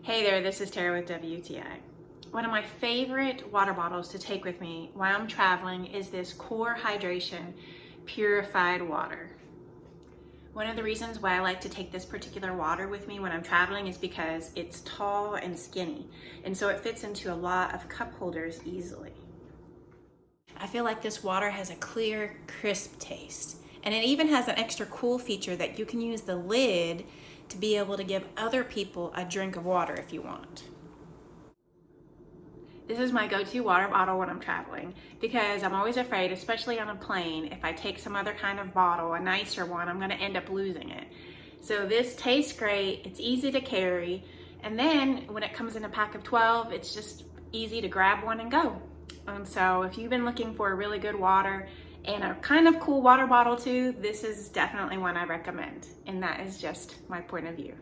Hey there, this is Tara with WTI. One of my favorite water bottles to take with me while I'm traveling is this Core Hydration purified water. One of the reasons why I like to take this particular water with me when I'm traveling is because it's tall and skinny, and so it fits into a lot of cup holders easily. I feel like this water has a clear, crisp taste, and it even has an extra cool feature that you can use the lid to be able to give other people a drink of water if you want. This is my go-to water bottle when I'm traveling because I'm always afraid, especially on a plane, if I take some other kind of bottle, a nicer one, I'm gonna end up losing it. So this tastes great, it's easy to carry, and then when it comes in a pack of 12, it's just easy to grab one and go. So if you've been looking for a really good water and a kind of cool water bottle too, this is definitely one I recommend. And that is just my point of view.